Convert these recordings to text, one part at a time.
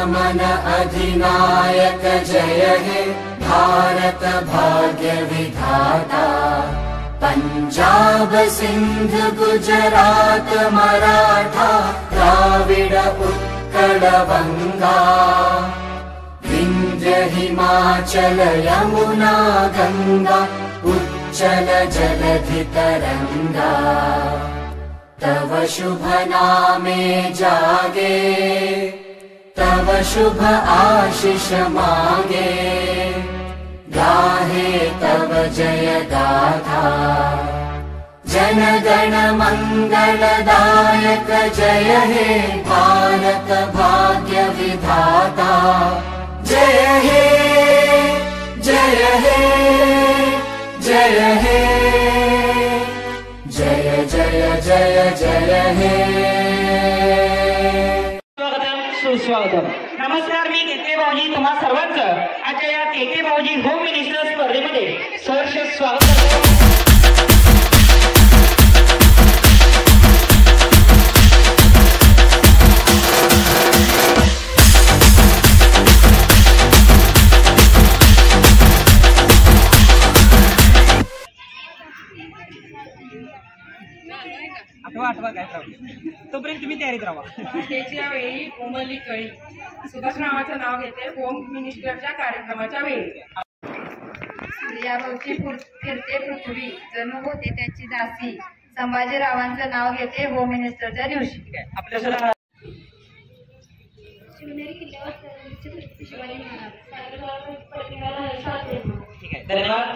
मन अधिनायक जय हे भारत भाग्य विधाता। पंजाब सिंध गुजरात मराठा द्राविड उत्कल बंगा। विंध्य हिमाचल यमुना गंगा उच्चल जलधि तरंगा। तव शुभ नामे जागे तव शुभ आशीष मागे। गाहे तव जय गाथा जन गण मंगलदायक जय हे भारत भाग्य विधाता। जय हे जय हे जय हे जय जय जय जय हे। सुस्वागतम। नमस्कार, मी केके भाऊजी तुम्हा सर्वांचं आजच्या या केके भाऊजी होम मिनिस्टर स्पर्धेमध्ये सहर्ष स्वागत करतो। आठवा काय तोपर्यंत तुम्ही तयारीत राहा। त्याच्या वेळी कोमली कळी सुभाष नावाचं नाव घेते होम मिनिस्टरच्या कार्यक्रमाच्या वेळी। सूर्याभोवती फिरते पृथ्वी जणू होते त्याची दासी संभाजीरावांचं नाव घेते होम मिनिस्टरच्या दिवशी। आपल्यासोबत शिवनेरी किल्ल्यावर शिवाजी महाराज। ठीक आहे, धन्यवाद।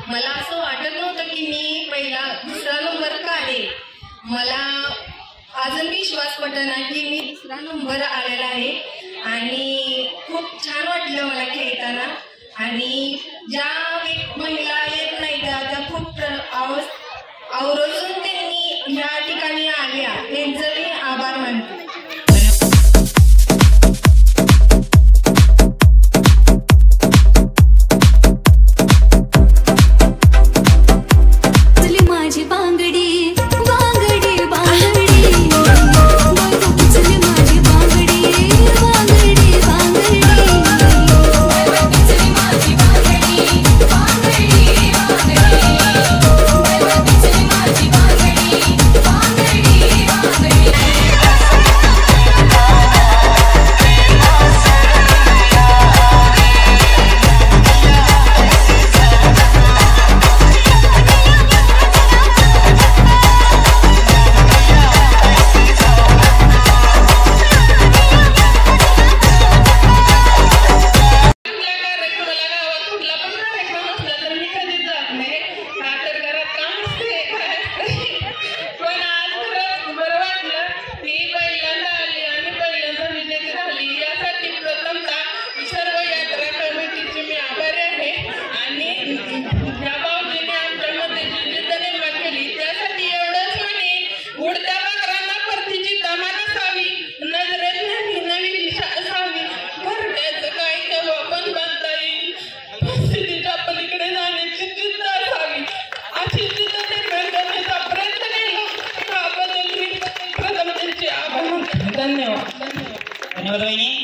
मला असं वाटत नव्हतं की मी पहिला दुसरा नंबर काढेल। मला अजून विश्वास पटना की मी दुसरा नंबर आलेला आहे आणि खूप छान वाटलं मला खेळताना। आणि ज्या महिला येत नाही त्या खूप आवर्जून त्यांनी या ठिकाणी आल्या त्यांचं मी आभार मानते। धन्यवाद वहिनी।